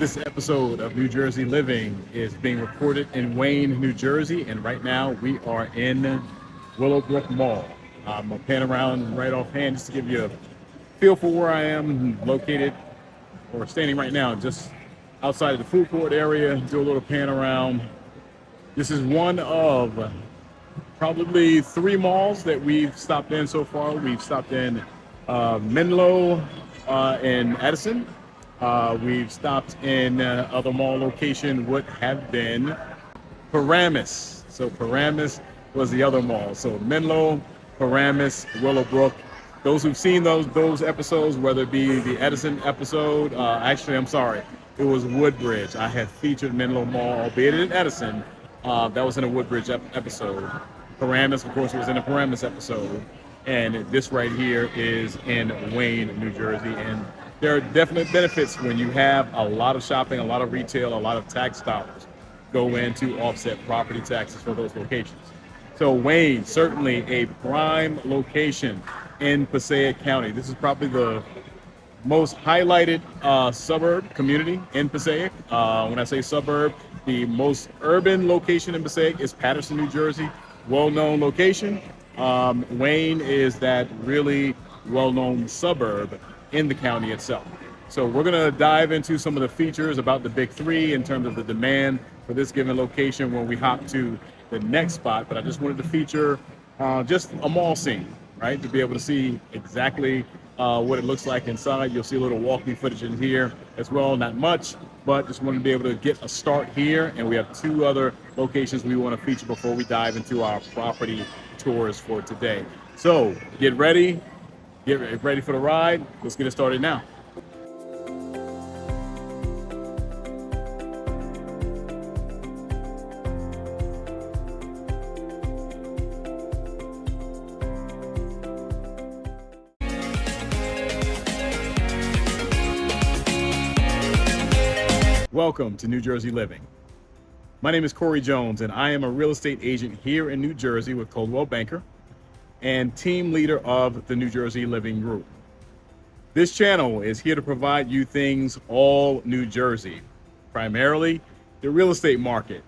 This episode of New Jersey Living is being recorded in Wayne, New Jersey, and right now we are in Willowbrook Mall. I'm gonna pan around right offhand just to give you a feel for where I am located or standing right now, just outside of the food court area. Do a little pan around. This is one of probably three malls that we've stopped in so far. We've stopped in Menlo in Edison. We've stopped in other mall location would have been Paramus. So Paramus was the other mall. So Menlo, Paramus, Willowbrook. Those who've seen those episodes, whether it be the Edison episode, actually I'm sorry, it was Woodbridge. I had featured Menlo Mall, albeit in Edison. That was in a Woodbridge episode. Paramus, of course, was in a Paramus episode. And this right here is in Wayne, New Jersey. And there are definite benefits when you have a lot of shopping, a lot of retail, a lot of tax dollars go in to offset property taxes for those locations. So Wayne, certainly a prime location in Passaic County. This is probably the most highlighted suburb community in Passaic. When I say suburb, the most urban location in Passaic is Paterson, New Jersey. Well-known location. Wayne is that really well-known suburb in the county itself. So we're going to dive into some of the features about the big three in terms of the demand for this given location when we hop to the next spot. But I just wanted to feature just a mall scene, right? To be able to see exactly what it looks like inside. You'll see a little walking footage in here as well, not much, but just wanted to be able to get a start here. And we have two other locations we want to feature before we dive into our property tours for today. So get ready for the ride. Let's get it started now. Welcome to New Jersey Living. My name is Corey Jones, and I am a real estate agent here in New Jersey with Coldwell Banker and team leader of the New Jersey Living Group. This channel is here to provide you things all New Jersey, primarily the real estate market,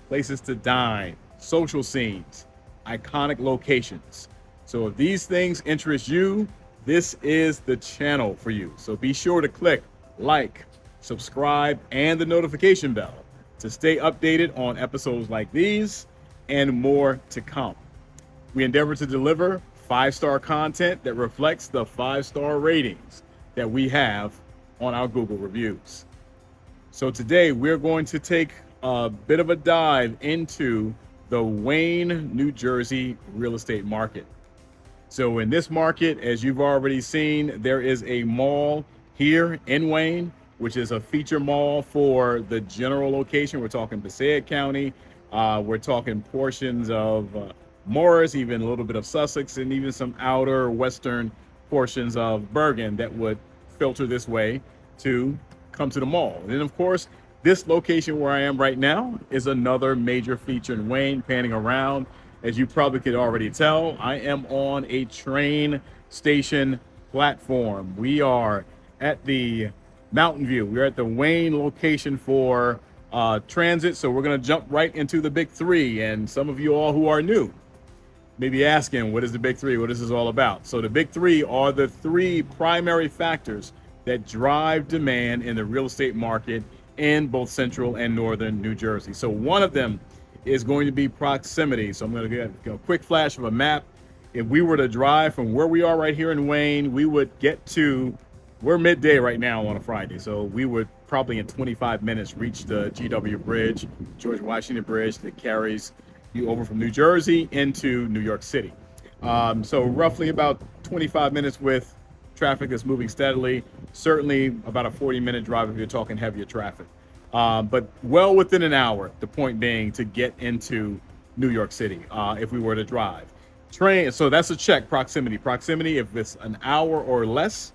places to dine, social scenes, iconic locations. So if these things interest you, this is the channel for you. So be sure to click like, subscribe, and the notification bell to stay updated on episodes like these and more to come. We endeavor to deliver 5-star content that reflects the 5-star ratings that we have on our Google reviews. So today we're going to take a bit of a dive into the Wayne, New Jersey real estate market. So in this market, as you've already seen, there is a mall here in Wayne, which is a feature mall for the general location. We're talking Passaic County. We're talking portions of Morris, even a little bit of Sussex, and even some outer western portions of Bergen that would filter this way to come to the mall. And then, of course, this location where I am right now is another major feature in Wayne. Panning around, as you probably could already tell, I am on a train station platform. We are at the Mountain View. We're at the Wayne location for transit, so we're going to jump right into the big three. And some of you all who are new may be asking, what is the big three? What is this all about? So the big three are the three primary factors that drive demand in the real estate market in both central and northern New Jersey. So one of them is going to be proximity. So I'm going to get a quick flash of a map. If we were to drive from where we are right here in Wayne, we would get to, we're midday right now on a Friday, so we would probably in 25 minutes reach the GW Bridge, George Washington Bridge, that carries you over from New Jersey into New York City. So roughly about 25 minutes with traffic that's moving steadily, certainly about a 40-minute drive if you're talking heavier traffic. But well within an hour, the point being to get into New York City if we were to drive. Train, so that's a check, proximity. Proximity, if it's an hour or less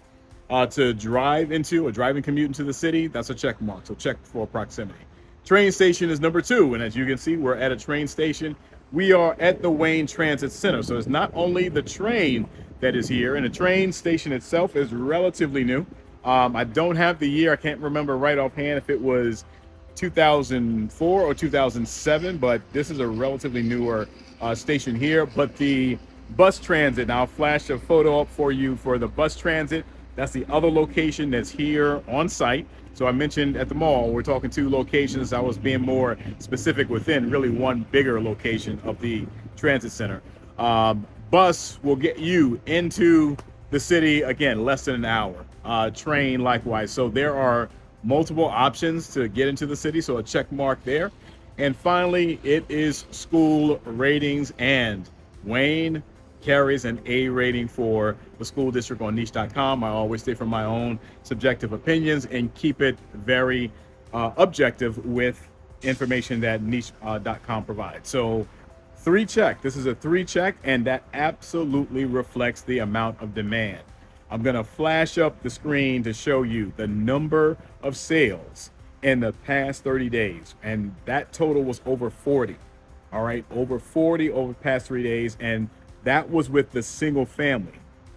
to drive into a driving commute into the city, that's a check mark. So check for proximity. Train station is number 2, and as you can see, we're at a train station. We are at the Wayne Transit Center. So it's not only the train that is here, and the train station itself is relatively new. I don't have the year. I can't remember right offhand if it was 2004 or 2007, but this is a relatively newer station here. But the bus transit, and I'll flash a photo up for you for the bus transit. That's the other location that's here on site. So I mentioned at the mall, we're talking two locations. I was being more specific within really one bigger location of the transit center. Bus will get you into the city again less than an hour. Train likewise. So there are multiple options to get into the city. So a check mark there. And finally, it is school ratings, and Wayne carries an A rating for the school district on niche.com. I always stay from my own subjective opinions and keep it very objective with information that niche.com provides. So 3 check. This is a 3 check, and that absolutely reflects the amount of demand. I'm going to flash up the screen to show you the number of sales in the past 30 days. And that total was over 40. All right. Over 40 over the past 3 days. And that was with the single family.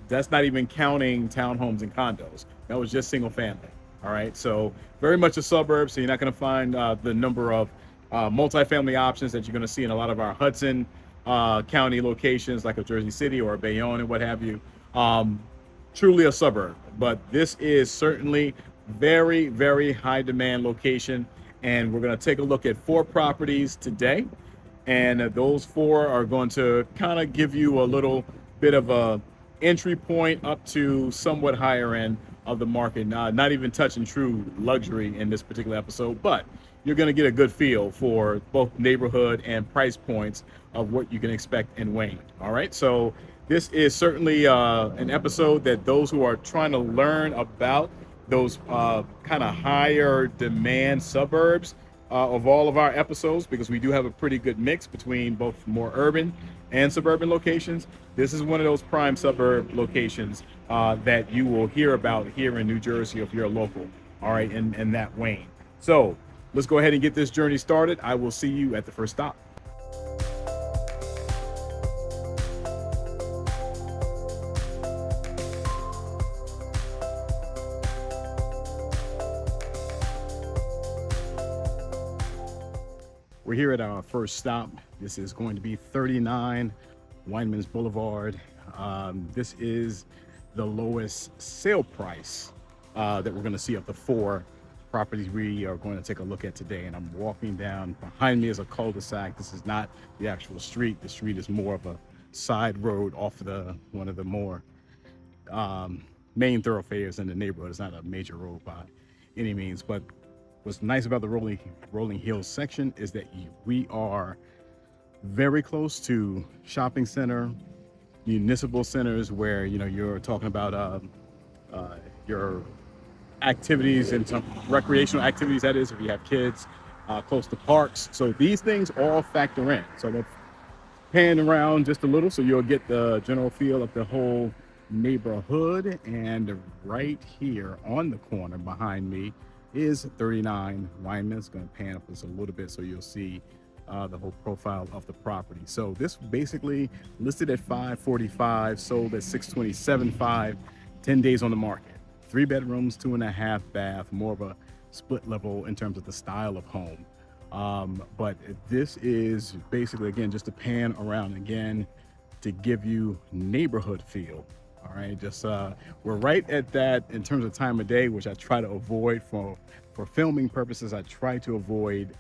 That's not even counting townhomes and condos. That was just single family. All right. So very much a suburb. So you're not going to find the number of multifamily options that you're going to see in a lot of our Hudson County locations, like a Jersey City or a Bayonne and what have you. Truly a suburb, but this is certainly very, very high demand location. And we're going to take a look at 4 properties today. And those 4 are going to kind of give you a little bit of a entry point up to somewhat higher end of the market. Not even touching true luxury in this particular episode, but you're going to get a good feel for both neighborhood and price points of what you can expect in Wayne. All right. So this is certainly an episode that those who are trying to learn about those kind of higher demand suburbs of all of our episodes, because we do have a pretty good mix between both more urban and suburban locations. This is one of those prime suburb locations that you will hear about here in New Jersey if you're local. All right, in that Wayne. So let's go ahead and get this journey started. I will see you at the first stop. We're here at our first stop. This is going to be 39 Weinman's Boulevard. This is the lowest sale price that we're going to see of the 4 properties we are going to take a look at today. And I'm walking down. Behind me is a cul-de-sac. This is not the actual street. The street is more of a side road off of one of the more main thoroughfares in the neighborhood. It's not a major road by any means, but what's nice about the rolling hills section is that we are very close to shopping center, municipal centers, where you're talking about your activities and some recreational activities, that is, if you have kids, close to parks. So these things all factor in. So they're pan around just a little so you'll get the general feel of the whole neighborhood. And right here on the corner behind me is 39 Weinman's. Going to pan up this a little bit so you'll see the whole profile of the property. So this basically listed at $545, sold at $627.5, 10 days on the market. 3 bedrooms, 2.5 bath, more of a split level in terms of the style of home. But this is basically, again, just to pan around again to give you neighborhood feel. All right, just we're right at that in terms of time of day, which I try to avoid for filming purposes. I try to avoid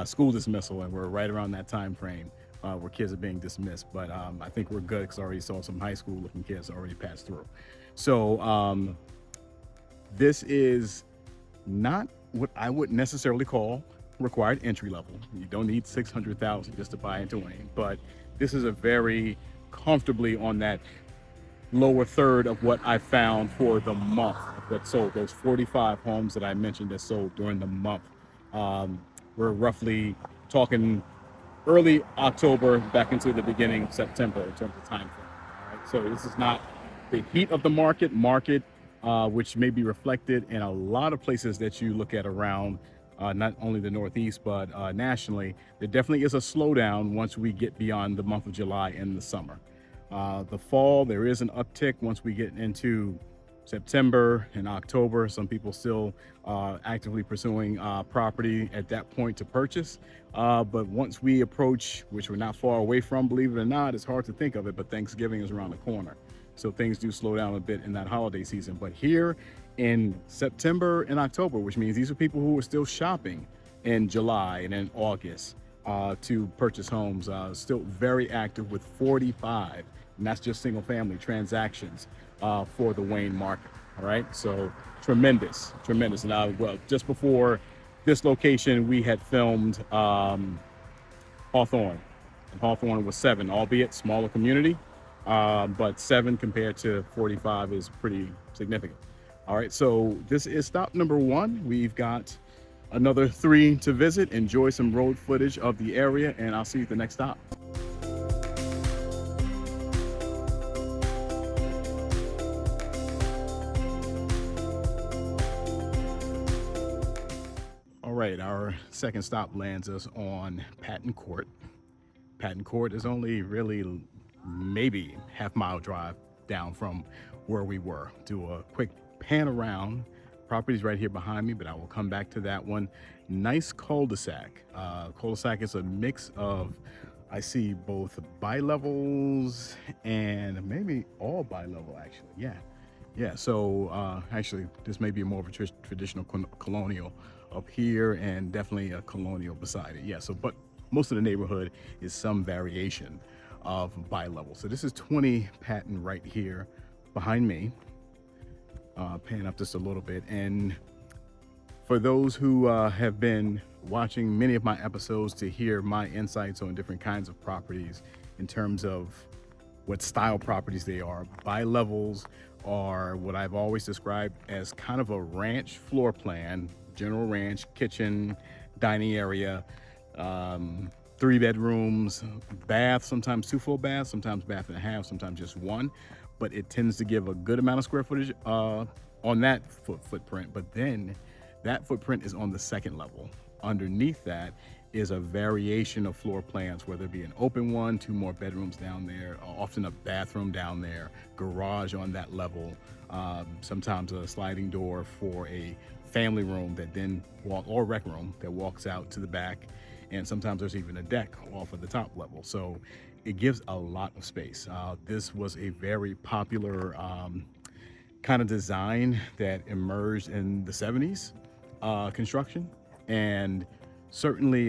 school dismissal, and we're right around that time frame where kids are being dismissed. But I think we're good because I already saw some high school looking kids already pass through. So this is not what I would necessarily call required entry level. You don't need $600,000 just to buy into Wayne, but this is a very comfortably on that lower third of what I found for the month that sold. Those 45 homes that I mentioned that sold during the month. We're roughly talking early October back into the beginning of September in terms of time frame. All right, so this is not the heat of the market, which may be reflected in a lot of places that you look at around not only the Northeast, but nationally. There definitely is a slowdown once we get beyond the month of July and the summer. The fall, there is an uptick once we get into September and October. Some people still actively pursuing property at that point to purchase. But once we approach, which we're not far away from, believe it or not, it's hard to think of it, but Thanksgiving is around the corner. So things do slow down a bit in that holiday season. But here in September and October, which means these are people who are still shopping in July and in August to purchase homes, still very active with 45, and that's just single family transactions for the Wayne market. All right, so tremendous. And well, just before this location, we had filmed Hawthorne, and Hawthorne was 7, albeit smaller community, but 7 compared to 45 is pretty significant. All right, so this is stop number 1. We've got another 3 to visit. Enjoy some road footage of the area, and I'll see you at the next stop. All right, our second stop lands us on Patton Court. Patton Court is only really maybe half-mile drive down from where we were. Do a quick pan around. Property's right here behind me, but I will come back to that one. Nice cul-de-sac. Cul-de-sac is a mix of, I see both bi-levels and maybe all bi-level actually. Yeah, so actually this may be more of a traditional colonial up here, and definitely a colonial beside it. Yeah, so but most of the neighborhood is some variation of bi-level. So this is 20 Patton right here behind me. Pan up just a little bit, and for those who have been watching many of my episodes to hear my insights on different kinds of properties in terms of what style properties they are, bi-levels are what I've always described as kind of a ranch floor plan, general ranch, kitchen, dining area, 3 bedrooms, bath, sometimes 2 full baths, sometimes bath and a half, sometimes just 1. But it tends to give a good amount of square footage on that footprint. But then that footprint is on the second level. Underneath that is a variation of floor plans, whether it be an open one, 2 more bedrooms down there, often a bathroom down there, garage on that level, sometimes a sliding door for a family room that then or rec room that walks out to the back. And sometimes there's even a deck off of the top level. So it gives a lot of space. This was a very popular kind of design that emerged in the 70s construction, and certainly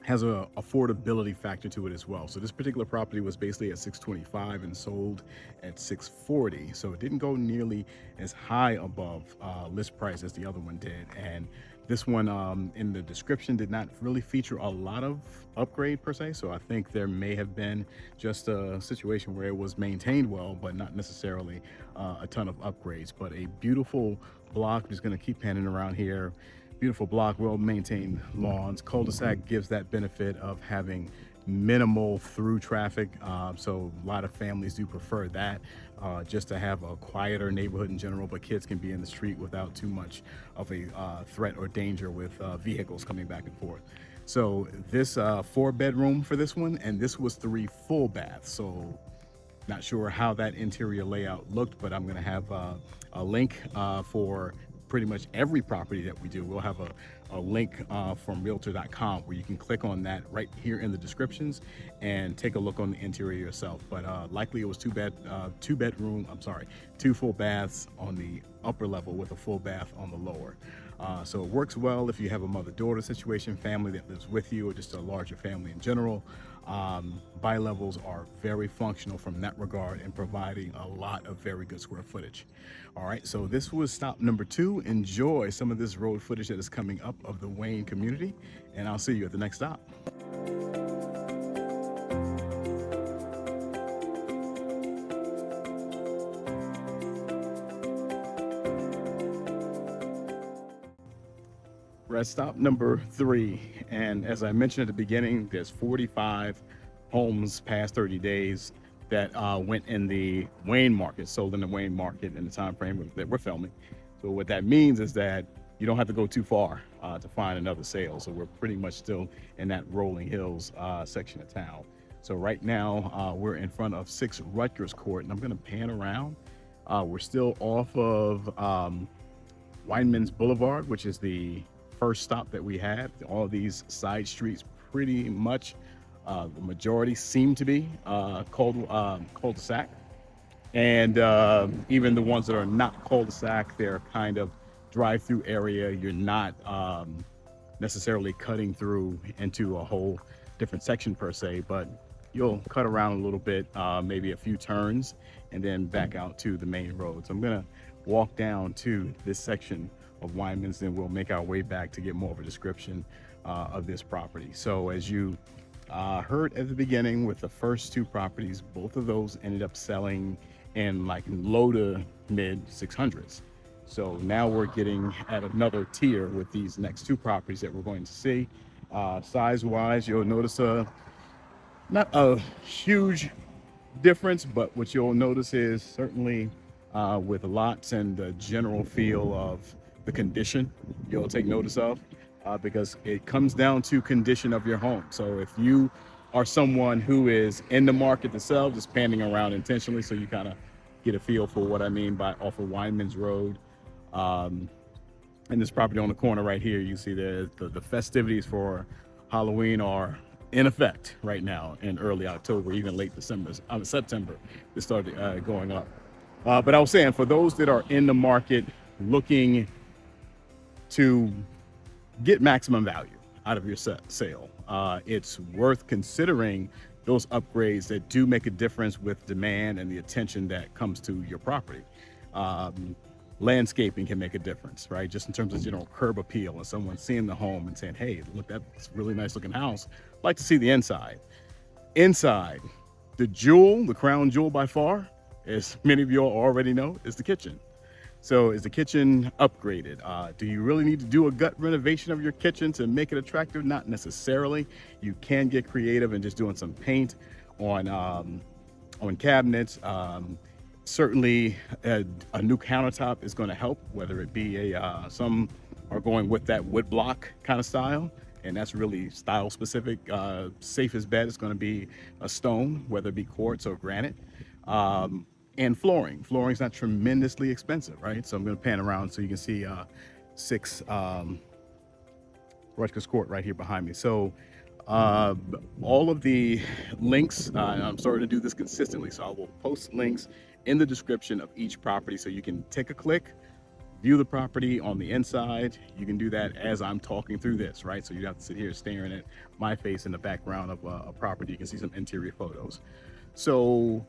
has a affordability factor to it as well. So this particular property was basically at $625 and sold at $640. So it didn't go nearly as high above list price as the other one did. And this one in the description did not really feature a lot of upgrade per se. So I think there may have been just a situation where it was maintained well, but not necessarily a ton of upgrades. But a beautiful block. I'm just gonna keep panning around here. Beautiful block, well-maintained lawns. Cul-de-sac gives that benefit of having minimal through traffic. So a lot of families do prefer that, just to have a quieter neighborhood in general, but kids can be in the street without too much of a threat or danger with vehicles coming back and forth. So this 4-bedroom for this one, and this was 3 full baths. So not sure how that interior layout looked, but I'm gonna have a link for pretty much every property that we do. We'll have a link from realtor.com where you can click on that right here in the descriptions and take a look on the interior yourself. But likely it was 2 full baths on the upper level with a full bath on the lower. So it works well if you have a mother-daughter situation, family that lives with you, or just a larger family in general. Bi-levels are very functional from that regard and providing a lot of very good square footage. All right, so this was stop number 2. Enjoy some of this road footage that is coming up of the Wayne community, and I'll see you at the next stop. We're at stop number 3, and as I mentioned at the beginning, there's 45 homes past 30 days that went in the Wayne market, sold in the Wayne market in the time frame that we're filming. So what that means is that you don't have to go too far to find another sale. So we're pretty much still in that Rolling Hills section of town. So right now we're in front of 6 Rutgers Court, and I'm gonna pan around We're still off of Weinman's Boulevard, which is the first stop that we had. All these side streets, pretty much, the majority seem to be cul-de-sac, and even the ones that are not cul-de-sac, they're kind of drive-through area. You're not necessarily cutting through into a whole different section per se, but you'll cut around a little bit, maybe a few turns, and then back out to the main road. So I'm gonna walk down to this section of Wyman's, and we'll make our way back to get more of a description of this property. So as you heard at the beginning with the first two properties, both of those ended up selling in like low to mid 600s. So now we're getting at another tier with these next two properties that we're going to see. Size wise, you'll notice not a huge difference, but what you'll notice is certainly with lots and the general feel of the condition you'll take notice of, because it comes down to condition of your home. So if you are someone who is in the market to sell, just panning around intentionally so you kind of get a feel for what I mean by off of Weinman's Road. And this property on the corner right here, you see the festivities for Halloween are in effect right now in early October, even late September, it started going up. But I was saying, for those that are in the market looking to get maximum value out of your sale, it's worth considering those upgrades that do make a difference with demand and the attention that comes to your property. Landscaping can make a difference, right? Just in terms of general curb appeal and someone seeing the home and saying, hey, look, that's a really nice looking house. I'd like to see the inside. Inside, the jewel, the crown jewel by far, as many of you all already know, is the kitchen. So is the kitchen upgraded? Do you really need to do a gut renovation of your kitchen to make it attractive? Not necessarily. You can get creative and just doing some paint on cabinets. Certainly a new countertop is going to help, whether it be some are going with that wood block kind of style, and that's really style specific. Safest bet is going to be a stone, whether it be quartz or granite. And floring's not tremendously expensive, right? So I'm going to pan around so you can see 6 Rutgers Court right here behind me. So all of the links, I'm starting to do this consistently, so I will post links in the description of each property so you can take a click, view the property on the inside. You can do that as I'm talking through this, right? So you don't have to sit here staring at my face in the background of a property. You can see some interior photos. So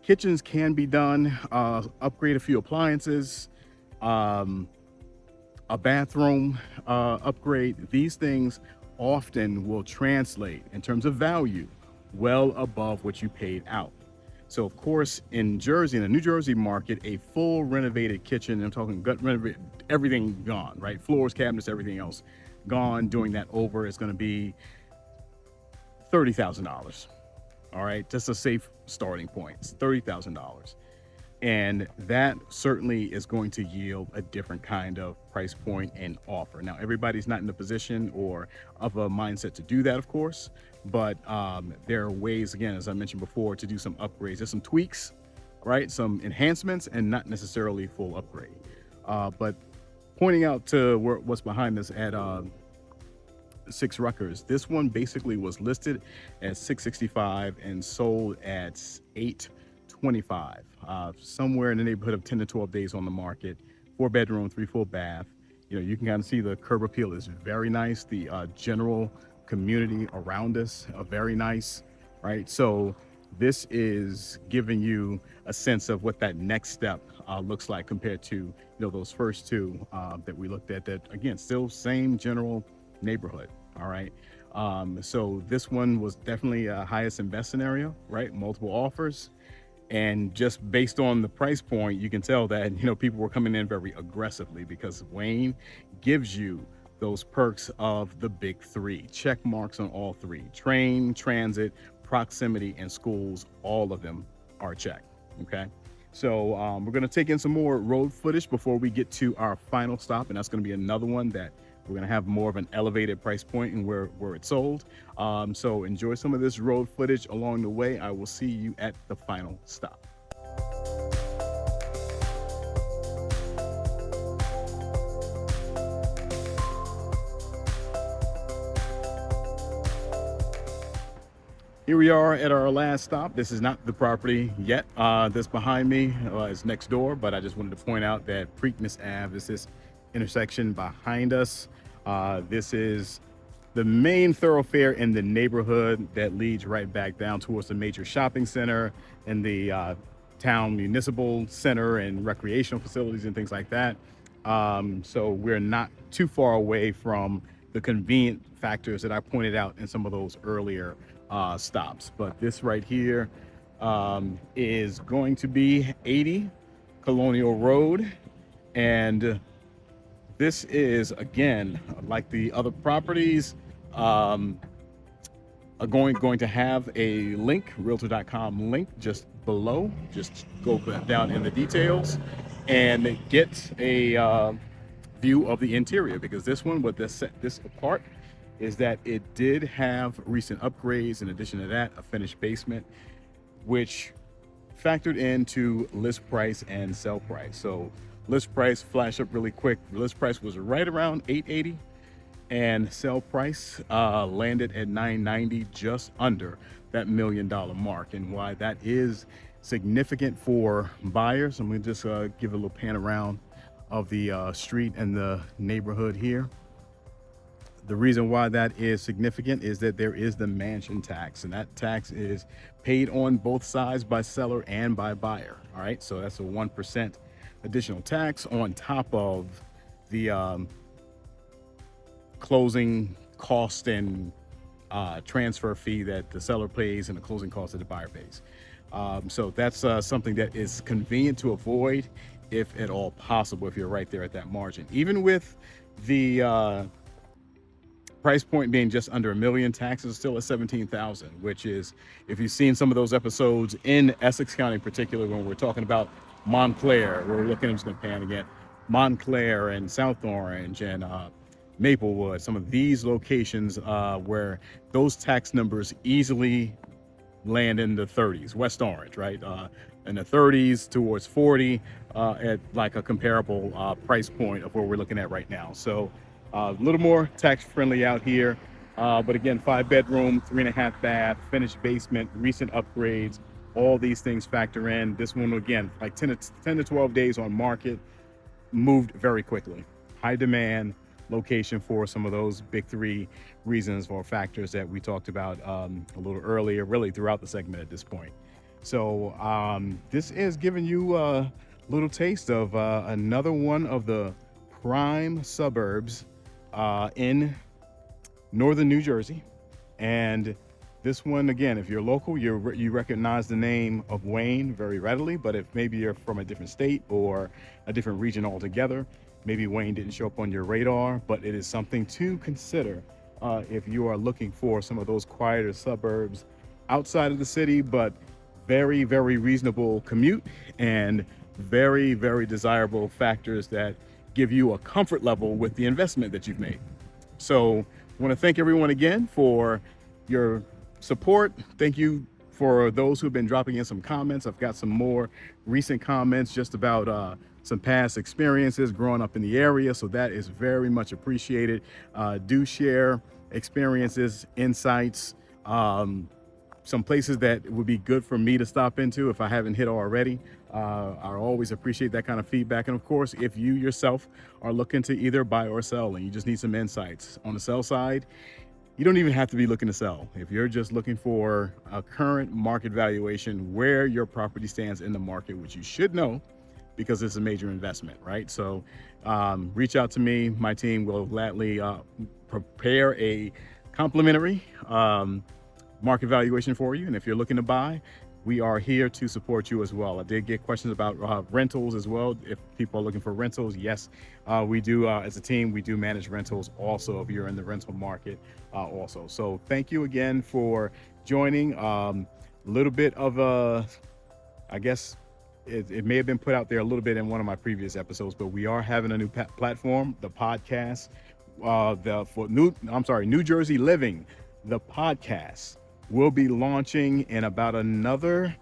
kitchens can be done, upgrade a few appliances, a bathroom upgrade. These things often will translate in terms of value well above what you paid out. So of course, in Jersey, in the New Jersey market, a full renovated kitchen, I'm talking gut renovated, everything gone, right? Floors, cabinets, everything else gone. Doing that over is going to be $30,000. All right, just a safe starting point. It's $30,000. And that certainly is going to yield a different kind of price point and offer. Now, everybody's not in the position or of a mindset to do that, of course, but there are ways, again, as I mentioned before, to do some upgrades. There's some tweaks, right? Some enhancements, and not necessarily full upgrade. But pointing out to what's behind this at 6 Rutgers, this one basically was listed at $665 and sold at $825. Somewhere in the neighborhood of 10 to 12 days on the market. 4-bedroom, 3 full bath. You know, you can kind of see the curb appeal is very nice. The general community around us are very nice, right? So this is giving you a sense of what that next step looks like compared to those first two that we looked at. That again, still same general neighborhood. All right. So this one was definitely a highest and best scenario, right? Multiple offers. And just based on the price point, you can tell that, people were coming in very aggressively because Wayne gives you those perks of the big 3. Check marks on all 3. Train, transit, proximity, and schools, all of them are checked. Okay. So we're going to take in some more road footage before we get to our final stop. And that's going to be another one that we're going to have more of an elevated price point and where it's sold. So enjoy some of this road footage along the way. I will see you at the final stop. Here we are at our last stop. This is not the property yet. This behind me is next door, but I just wanted to point out that Preakness Ave is this intersection behind us. This is the main thoroughfare in the neighborhood that leads right back down towards the major shopping center and the town municipal center and recreational facilities and things like that. So we're not too far away from the convenient factors that I pointed out in some of those earlier stops. But this right here is going to be 80 Colonial Road. And this is, again, like the other properties, are going to have a link, realtor.com link just below. Just go down in the details and get a view of the interior, because this one, what this set this apart is that it did have recent upgrades. In addition to that, a finished basement, which factored into list price and sell price. So list price, flash up really quick. List price was right around $880, and sell price landed at $990, just under that $1 million mark. And why that is significant for buyers, I'm gonna just give a little pan around of the street and the neighborhood here. The reason why that is significant is that there is the mansion tax, and that tax is paid on both sides by seller and by buyer. All right, so that's a 1% additional tax on top of the closing cost and transfer fee that the seller pays and the closing cost that the buyer pays. So that's something that is convenient to avoid if at all possible, if you're right there at that margin. Even with the price point being just under $1 million, taxes are still at $17,000, which is, if you've seen some of those episodes in Essex County in particular, when we're talking about Montclair, we're looking, I'm just gonna pan again, Montclair and South Orange and Maplewood, some of these locations where those tax numbers easily land in the 30s. West Orange, right? In the 30s towards 40 at like a comparable price point of where we're looking at right now. So a little more tax friendly out here. But again, 5-bedroom, 3.5 bath, finished basement, recent upgrades, all these things factor in. This one, again, like 10 to 12 days on market, moved very quickly. High demand, location for some of those big three reasons or factors that we talked about a little earlier, really throughout the segment at this point. So this is giving you a little taste of another one of the prime suburbs in northern New Jersey. And this one, again, if you're local, you recognize the name of Wayne very readily. But if maybe you're from a different state or a different region altogether, maybe Wayne didn't show up on your radar, but it is something to consider if you are looking for some of those quieter suburbs outside of the city, but very, very reasonable commute and very, very desirable factors that give you a comfort level with the investment that you've made. So I want to thank everyone again for your support. Thank you for those who've been dropping in some comments. I've got some more recent comments just about some past experiences growing up in the area, so that is very much appreciated. Do share experiences, insights, some places that would be good for me to stop into if I haven't hit already. I always appreciate that kind of feedback. And of course, if you yourself are looking to either buy or sell and you just need some insights on the sell side, you don't even have to be looking to sell. If you're just looking for a current market valuation, where your property stands in the market, which you should know because it's a major investment, right? So reach out to me. My team will gladly prepare a complimentary market valuation for you. And if you're looking to buy, we are here to support you as well. I did get questions about rentals as well. If people are looking for rentals, yes, we do. As a team, we do manage rentals also if you're in the rental market also. So thank you again for joining. A little bit of I guess it may have been put out there a little bit in one of my previous episodes, but we are having a new platform, the podcast, New Jersey Living, the podcast will be launching in about another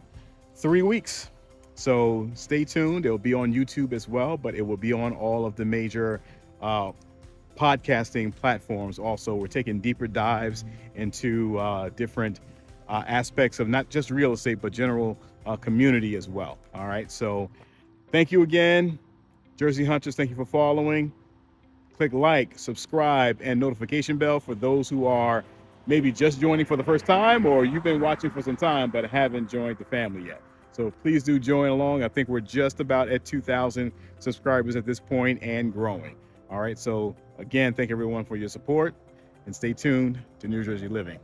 3 weeks. So stay tuned. It'll be on YouTube as well, but it will be on all of the major podcasting platforms also. We're taking deeper dives into different aspects of not just real estate, but general community as well. All right. So thank you again, Jersey Hunters. Thank you for following. Click like, subscribe, and notification bell for those who are maybe just joining for the first time, or you've been watching for some time but haven't joined the family yet. So please do join along. I think we're just about at 2,000 subscribers at this point and growing. All right. So again, thank everyone for your support, and stay tuned to New Jersey Living.